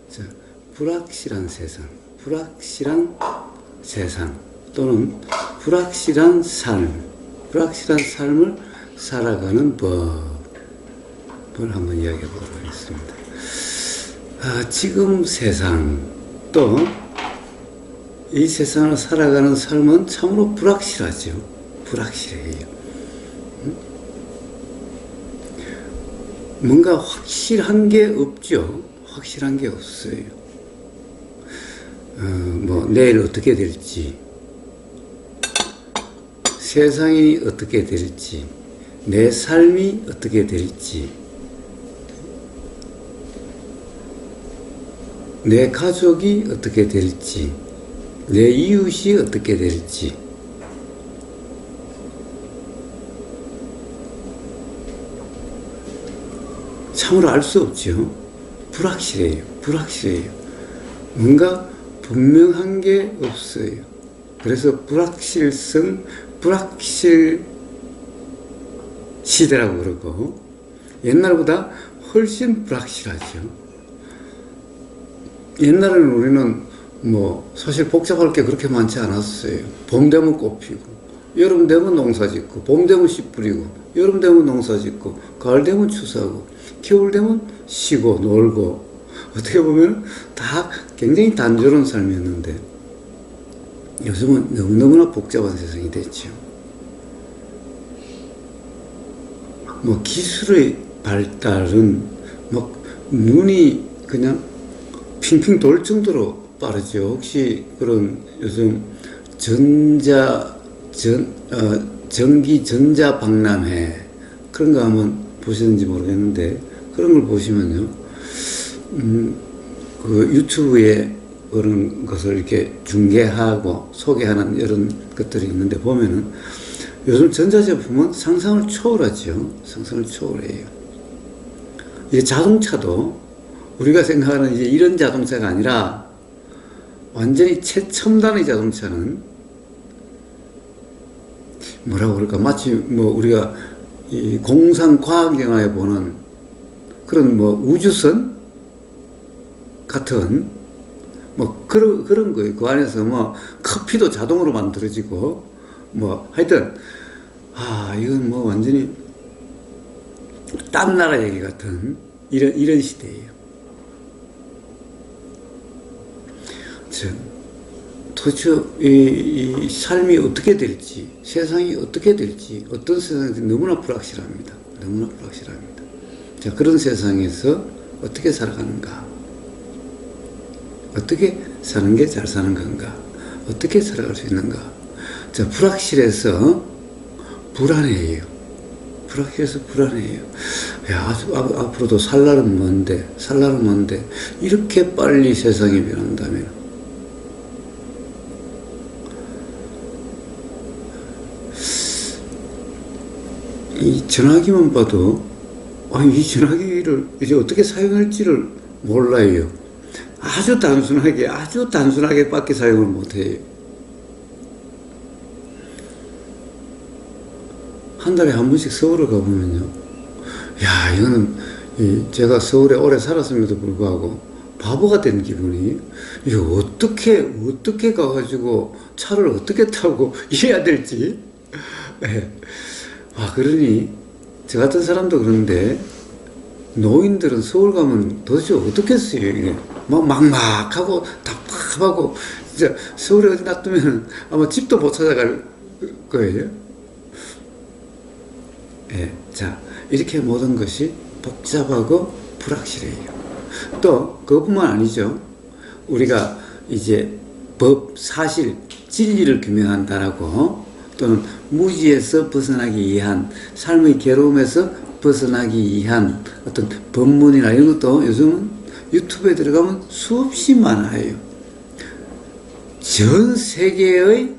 자, 불확실한 세상 또는 불확실한 삶을 살아가는 법을 한번 이야기해 보도록 하겠습니다. 지금 세상 또 이 세상을 살아가는 삶은 참으로 불확실하죠. 불확실해요. 뭔가 확실한 게 없죠. 확실한 게 없어요. 내일 어떻게 될지, 세상이 어떻게 될지, 내 삶이 어떻게 될지, 내 가족이 어떻게 될지, 내 이웃이 어떻게 될지, 참으로 알 수 없죠. 불확실해요. 뭔가 분명한 게 없어요. 그래서 불확실 시대라고 그러고, 옛날보다 훨씬 불확실하죠. 옛날에는 우리는 사실 복잡할 게 그렇게 많지 않았어요. 봄 되면 꽃 피고, 여름 되면 농사 짓고, 봄 되면 씨 뿌리고, 여름 되면 농사 짓고, 가을 되면 추수하고, 겨울 되면 쉬고 놀고, 어떻게 보면 다 굉장히 단조로운 삶이었는데 요즘은 너무너무나 복잡한 세상이 됐죠. 기술의 발달은 눈이 그냥 핑핑 돌 정도로 빠르죠. 혹시 그런 요즘 전기 전자박람회 그런 거 한번 보셨는지 모르겠는데, 그런 걸 보시면요, 그 유튜브에 그런 것을 이렇게 중계하고 소개하는 이런 것들이 있는데, 보면은 요즘 전자제품은 상상을 초월하죠. 상상을 초월해요. 이제 자동차도 우리가 생각하는 이제 이런 자동차가 아니라 완전히 최첨단의 자동차는 뭐라고 그럴까, 마치 우리가 이 공상과학 영화에 보는 그런 우주선 같은 그런 거예요. 그 안에서 커피도 자동으로 만들어지고 하여튼 이건 완전히 딴 나라 얘기 같은 이런 시대예요. 도대체 이 삶이 어떻게 될지, 세상이 어떻게 될지, 어떤 세상인지 너무나 불확실합니다. 너무나 불확실합니다. 자, 그런 세상에서 어떻게 살아가는가? 어떻게 사는 게 잘 사는 건가? 어떻게 살아갈 수 있는가? 자, 불확실해서 불안해요. 앞으로도 살 날은 먼데, 이렇게 빨리 세상이 변한다면, 이 전화기만 봐도, 이 전화기를 이제 어떻게 사용할지를 몰라요. 아주 단순하게 밖에 사용을 못해요. 한 달에 한 번씩 서울을 가보면요, 이거는 제가 서울에 오래 살았음에도 불구하고 바보가 된 기분이, 이거 어떻게 가가지고 차를 어떻게 타고 이래야 될지. 그러니 저 같은 사람도 그런데, 노인들은 서울 가면 도대체 어떻겠어요. 이게 막막하고 답답하고, 진짜 서울에 어디 놔두면 아마 집도 못 찾아갈 거예요. 자, 이렇게 모든 것이 복잡하고 불확실해요. 또 그것뿐만 아니죠. 우리가 이제 법, 사실, 진리를 규명한다라고, 또는 무지에서 벗어나기 위한, 삶의 괴로움에서 벗어나기 위한 어떤 법문이나 이런 것도 요즘은 유튜브에 들어가면 수없이 많아요. 전 세계의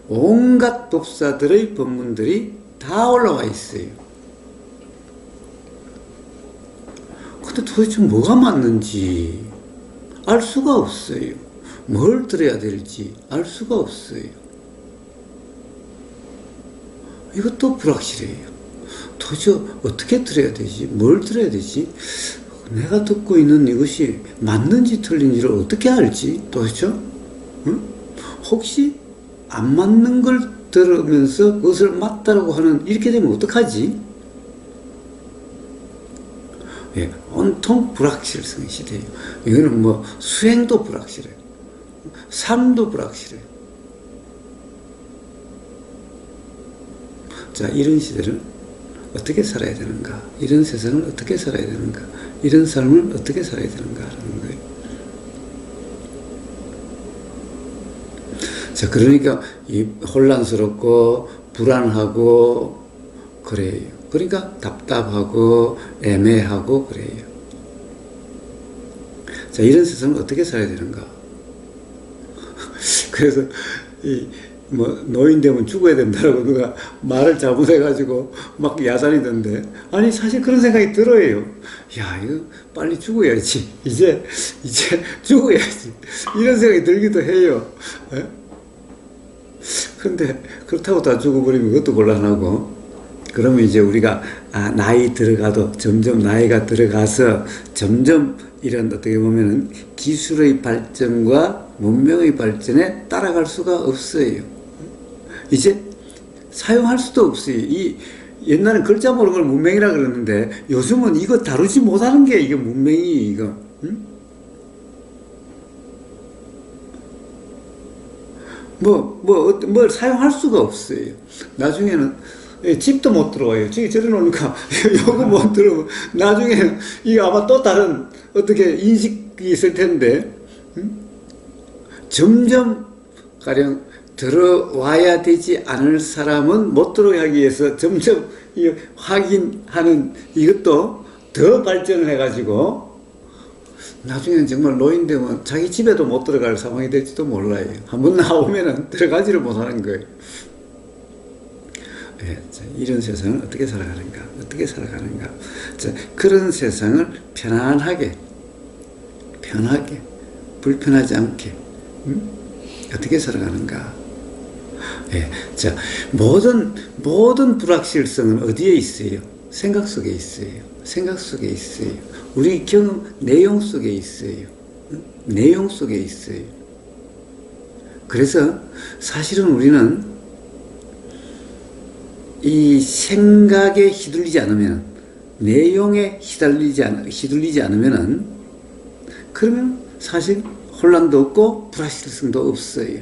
온갖 법사들의 법문들이 다 올라와 있어요. 근데 도대체 뭐가 맞는지 알 수가 없어요. 뭘 들어야 될지 알 수가 없어요. 이것도 불확실해요. 도대체 어떻게 들어야 되지? 뭘 들어야 되지? 내가 듣고 있는 이것이 맞는지 틀린지를 어떻게 알지? 도대체? 응? 혹시 안 맞는 걸 들으면서 그것을 맞다라고 하는, 이렇게 되면 어떡하지? 예, 온통 불확실성의 시대예요. 이거는 뭐 수행도 불확실해요. 삶도 불확실해요. 자, 이런 시대를 어떻게 살아야 되는가? 이런 세상을 어떻게 살아야 되는가? 이런 삶을 어떻게 살아야 되는가? 하는 거예요. 자, 그러니까 이 혼란스럽고 불안하고 그래요. 그러니까 답답하고 애매하고 그래요. 자, 이런 세상을 어떻게 살아야 되는가? 그래서 노인 되면 죽어야 된다라고 누가 말을 잘못해가지고 막 야단이던데, 아니 사실 그런 생각이 들어요. 야, 이거 빨리 죽어야지. 이제 죽어야지. 이런 생각이 들기도 해요. 근데 그렇다고 다 죽어버리면 그것도 곤란하고, 그러면 이제 우리가 나이 들어가도 점점 나이가 들어가서 점점 이런 어떻게 보면은 기술의 발전과 문명의 발전에 따라갈 수가 없어요. 이제 사용할 수도 없어요. 옛날엔 글자 모르는 걸 문명이라 그러는데 요즘은 이거 다루지 못하는 게 이게 문명이 이거. 응? 뭘 사용할 수가 없어요. 나중에는 집도 못 들어와요. 집에 들어놓으니까 요거 못 들어오고, 나중에는 이거 아마 또 다른 어떻게 인식이 있을 텐데, 점점 가령 들어와야 되지 않을 사람은 못 들어가기 위해서 점점 확인하는 이것도 더 발전을 해가지고 나중에는 정말 노인 되면 자기 집에도 못 들어갈 상황이 될지도 몰라요. 한번 나오면은 들어가지를 못하는 거예요. 네, 자, 이런 세상을 어떻게 살아가는가? 어떻게 살아가는가? 자, 그런 세상을 편안하게, 불편하지 않게, 어떻게 살아가는가? 네, 자, 모든 불확실성은 어디에 있어요? 생각 속에 있어요. 생각 속에 있어요. 우리 경험, 내용 속에 있어요. 내용 속에 있어요. 그래서 사실은 우리는 이 생각에 휘둘리지 않으면, 내용에 휘둘리지 않으면은, 그러면 사실 혼란도 없고 불확실성도 없어요.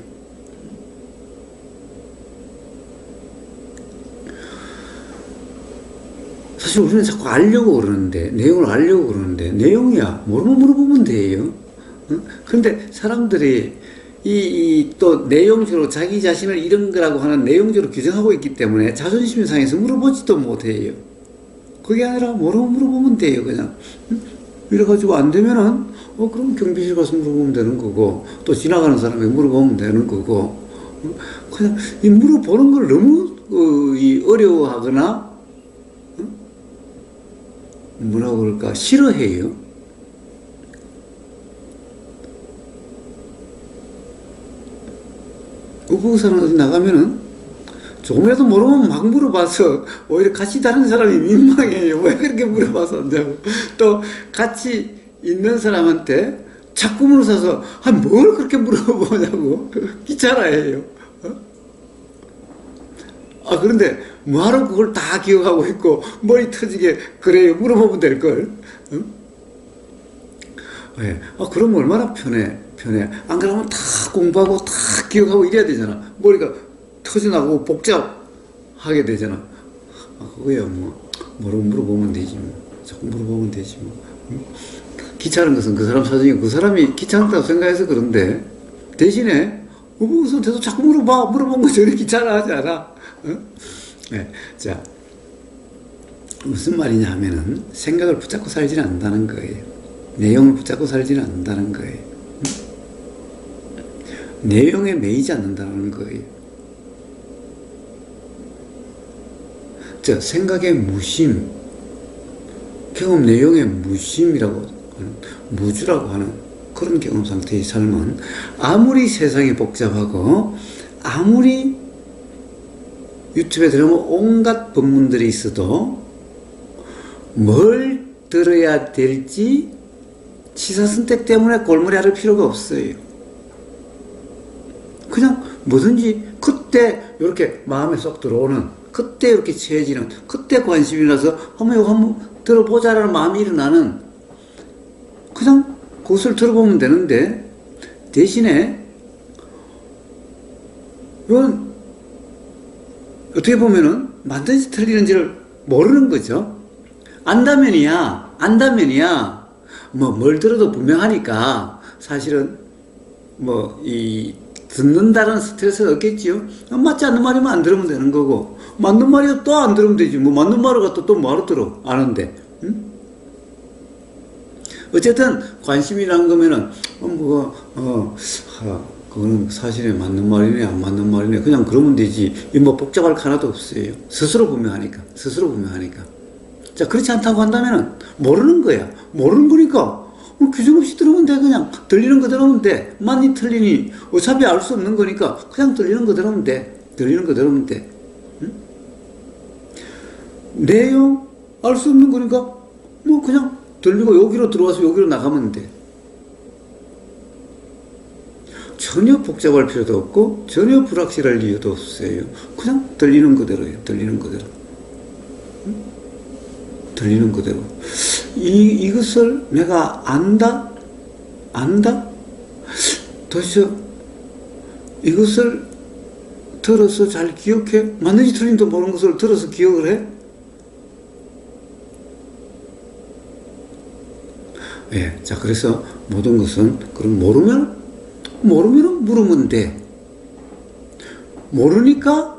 사실 우리는 자꾸 알려고 그러는데, 내용을 알려고 그러는데, 내용이야 모르면 물어보면 돼요. 그런데 사람들이 또 내용적으로 자기 자신을 이런 거라고 하는 내용적으로 규정하고 있기 때문에 자존심이 상해서 물어보지도 못해요. 그게 아니라 모르면 물어보면 돼요. 그냥 이래가지고 안 되면은 그럼 경비실 가서 물어보면 되는 거고, 또 지나가는 사람에게 물어보면 되는 거고, 그냥 이 물어보는 걸 너무 어려워하거나 뭐라고 그럴까, 싫어해요. 우부사는 어디 나가면은 조금이라도 모르면 막 물어봐서 오히려 같이 다른 사람이 민망해요. 왜 그렇게 물어봐서 한다고. 또 같이 있는 사람한테 자꾸 물어서 뭘 그렇게 물어보냐고 귀찮아해요. 그런데 뭐하러 그걸 다 기억하고 있고 머리 터지게 그래요. 물어보면 될걸. 네. 그러면 얼마나 편해. 안 그러면 다 공부하고 다 기억하고 이래야 되잖아. 머리가 터져나가고 복잡하게 되잖아. 그거야 물어보면 되지 자꾸 물어보면 되지 귀찮은 것은 그 사람 사정이고, 그 사람이 귀찮다고 생각해서 그런데, 대신에 우선 계속 자꾸 물어본 거 전혀 귀찮아하지 않아. 네. 자, 무슨 말이냐 하면은 생각을 붙잡고 살지는 않는다는 거예요. 내용을 붙잡고 살지는 않는다는 거예요. 내용에 매이지 않는다는 거예요. 자, 생각의 무심, 경험 내용의 무심이라고 하는, 무주라고 하는 그런 경험 상태의 삶은 아무리 세상이 복잡하고 아무리 유튜브에 들어가면 온갖 법문들이 있어도 뭘 들어야 될지 치사선택 때문에 골머리 앓을 필요가 없어요. 그냥 뭐든지 그때 이렇게 마음에 쏙 들어오는, 그때 이렇게 채해지는, 그때 관심이 나서 한번 이거 한번 들어보자라는 마음이 일어나는, 그냥 그것을 들어보면 되는데, 대신에 이건 어떻게 보면은 맞는지 틀리는지를 모르는 거죠. 안다면이야 뭐 뭘 들어도 분명하니까 사실은 뭐 이 듣는다는 스트레스는 없겠지요. 맞지 않는 말이면 안 들으면 되는 거고, 맞는 말이야 또 안 들으면 되지. 뭐 맞는 말을 갖다 또 뭐하러 들어? 아는데. 응? 어쨌든 관심이란 거면은 그거는 사실에 맞는 말이네 안 맞는 말이네 그냥 그러면 되지. 뭐 복잡할 거 하나도 없어요. 스스로 분명하니까. 자, 그렇지 않다고 한다면은 모르는 거야. 모르는 거니까 규정 없이 들으면 돼. 그냥 들리는 거 들으면 돼. 맞니 틀리니 어차피 알 수 없는 거니까 그냥 들리는 거 들으면 돼. 응? 내용 알 수 없는 거니까 뭐 그냥 들리고 여기로 들어와서 여기로 나가면 돼. 전혀 복잡할 필요도 없고 전혀 불확실할 이유도 없어요. 그냥 들리는 그대로예요. 들리는 그대로. 이것을 내가 안다? 도대체 이것을 들어서 잘 기억해? 맞는지 틀린지도 모르는 것을 들어서 기억을 해? 예, 자, 그래서 모든 것은, 그럼 모르면 물으면 돼. 모르니까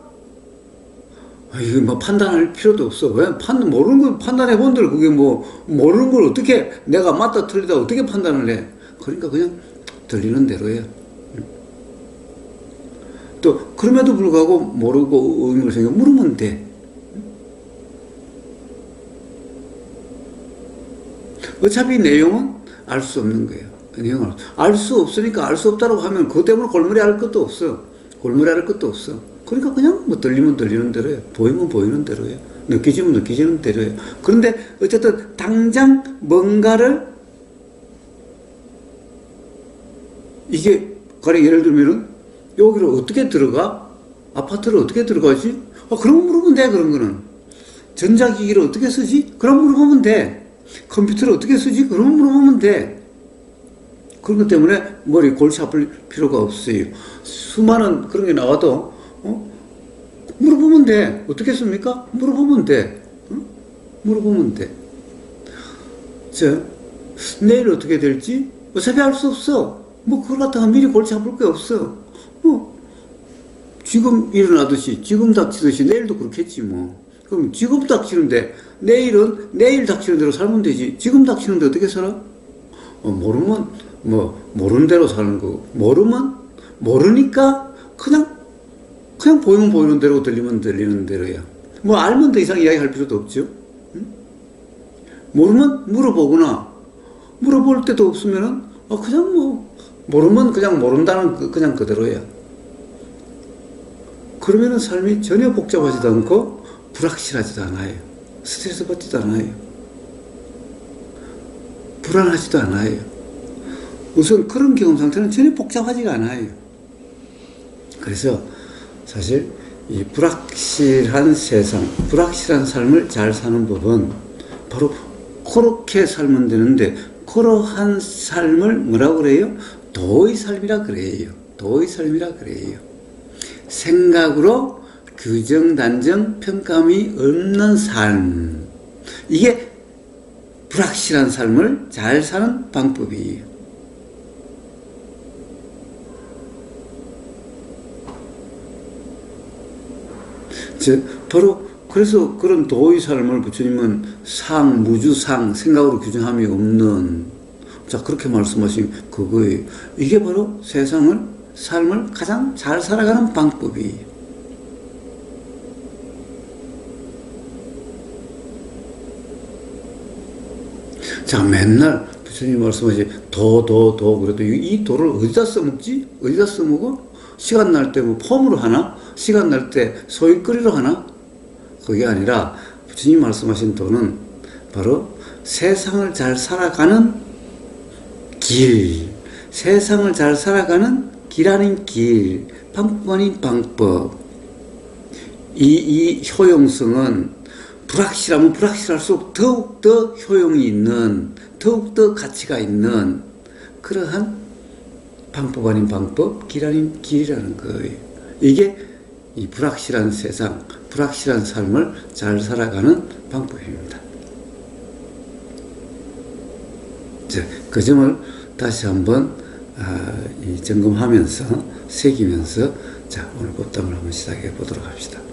이거 뭐 판단할 필요도 없어. 왜 모르는 걸 판단해 본들 그게 뭐 모르는 걸 어떻게 내가 맞다 틀리다 어떻게 판단을 해? 그러니까 그냥 들리는 대로 해. 또 그럼에도 불구하고 모르고 의문을 생겨 물으면 돼. 어차피 내용은 알 수 없는 거예요. 내용을 알 수 없으니까 알 수 없다고 하면 그것 때문에 골머리 앓을 것도 없어. 그러니까 그냥 뭐 들리면 들리는 대로 해요. 보이면 보이는 대로 해요. 느끼지면 느끼지는 대로 해요. 그런데 어쨌든 당장 뭔가를 이게 가령 예를 들면은 여기를 어떻게 들어가? 아파트를 어떻게 들어가지? 그럼 물어보면 돼. 그런 거는 전자기기를 어떻게 쓰지? 그럼 물어보면 돼. 컴퓨터를 어떻게 쓰지? 그럼 물어보면 돼. 그런 것 때문에 머리 골치 아플 필요가 없어요. 수많은 그런 게 나와도 물어보면 돼. 어떻게 씁니까? 물어보면 돼. 물어보면 돼. 내일 어떻게 될지 어차피 알 수 없어. 뭐 그걸 갖다가 미리 골치 아플 게 없어. 지금 일어나듯이 지금 닥치듯이 내일도 그렇겠지 뭐. 그럼 지금 닥치는데 내일은 내일 닥치는 대로 살면 되지. 지금 닥치는데 어떻게 살아? 모르면 뭐 모르는 대로 사는 거고, 모르니까 그냥 보이면 보이는 대로 들리면 들리는 대로야. 뭐 알면 더 이상 이야기할 필요도 없죠. 응? 모르면 물어보거나 물어볼 때도 없으면은 그냥 뭐 모르면 그냥 모른다는 그냥 그대로야. 그러면은 삶이 전혀 복잡하지도 않고 불확실하지도 않아요. 스트레스 받지도 않아요. 불안하지도 않아요. 우선 그런 경험 상태는 전혀 복잡하지가 않아요. 그래서 사실 이 불확실한 세상, 불확실한 삶을 잘 사는 법은 바로 그렇게 살면 되는데, 그러한 삶을 뭐라고 그래요? 도의 삶이라 그래요. 생각으로 규정, 단정, 평가함이 없는 삶. 이게 불확실한 삶을 잘 사는 방법이에요. 바로 그래서 그런 도의 삶을 부처님은 무주상, 생각으로 규정함이 없는, 자, 그렇게 말씀하신 그거예요. 이게 바로 삶을 가장 잘 살아가는 방법이에요. 자, 맨날 부처님 말씀하신 도, 그래도 이 도를 어디다 써먹지? 어디다 써먹어? 시간 날 때 뭐 폼으로 하나? 시간 날 때 소일거리로 하나? 그게 아니라 부처님 말씀하신 도는 바로 세상을 잘 살아가는 길, 세상을 잘 살아가는 길 아닌 길, 방법 아닌 방법. 이 효용성은 불확실하면 불확실할수록 더욱더 효용이 있는, 더욱더 가치가 있는 그러한 방법 아닌 방법, 길 아닌 길이라는 거예요. 이게 이 불확실한 세상, 불확실한 삶을 잘 살아가는 방법입니다. 자, 그 점을 다시 한번 점검하면서 새기면서 자, 오늘 법담을 한번 시작해 보도록 합시다.